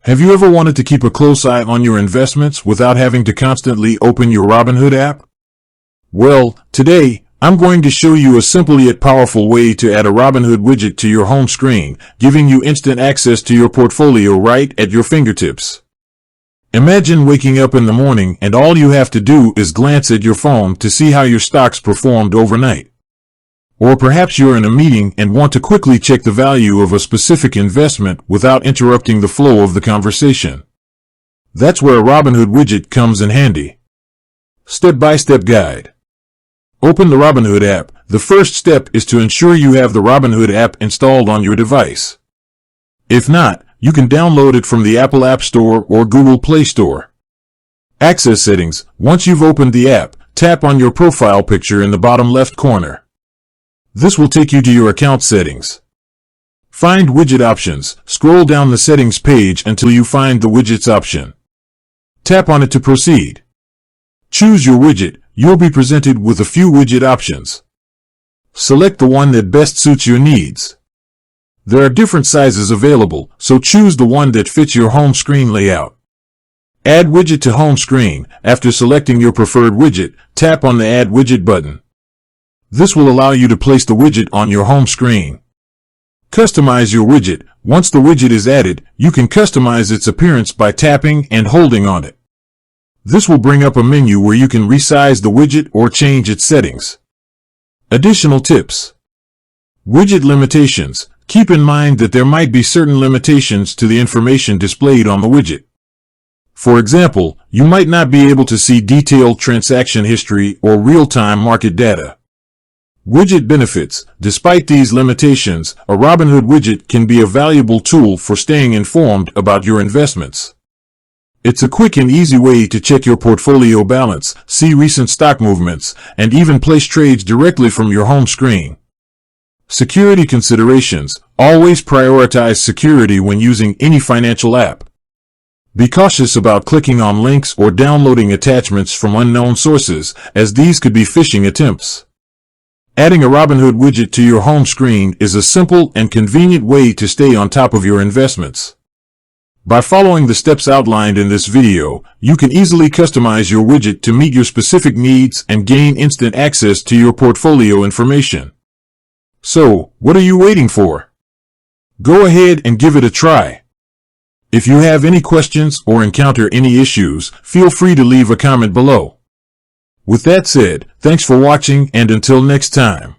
Have you ever wanted to keep a close eye on your investments without having to constantly open your Robinhood app? Well, today, I'm going to show you a simple yet powerful way to add a Robinhood widget to your home screen, giving you instant access to your portfolio right at your fingertips. Imagine waking up in the morning and all you have to do is glance at your phone to see how your stocks performed overnight. Or perhaps you're in a meeting and want to quickly check the value of a specific investment without interrupting the flow of the conversation. That's where a Robinhood widget comes in handy. Step-by-step guide. Open the Robinhood app. The first step is to ensure you have the Robinhood app installed on your device. If not, you can download it from the Apple App Store or Google Play Store. Access settings. Once you've opened the app, tap on your profile picture in the bottom left corner. This will take you to your account settings. Find widget options. Scroll down the settings page until you find the widgets option. Tap on it to proceed. Choose your widget. You'll be presented with a few widget options. Select the one that best suits your needs. There are different sizes available, so choose the one that fits your home screen layout. Add widget to home screen. After selecting your preferred widget, tap on the Add Widget button. This will allow you to place the widget on your home screen. Customize your widget. Once the widget is added, you can customize its appearance by tapping and holding on it. This will bring up a menu where you can resize the widget or change its settings. Additional tips. Widget limitations. Keep in mind that there might be certain limitations to the information displayed on the widget. For example, you might not be able to see detailed transaction history or real-time market data. Widget benefits. Despite these limitations, a Robinhood widget can be a valuable tool for staying informed about your investments. It's a quick and easy way to check your portfolio balance, see recent stock movements, and even place trades directly from your home screen. Security considerations. Always prioritize security when using any financial app. Be cautious about clicking on links or downloading attachments from unknown sources, as these could be phishing attempts. Adding a Robinhood widget to your home screen is a simple and convenient way to stay on top of your investments. By following the steps outlined in this video, you can easily customize your widget to meet your specific needs and gain instant access to your portfolio information. So, what are you waiting for? Go ahead and give it a try. If you have any questions or encounter any issues, feel free to leave a comment below. With that said, thanks for watching and until next time.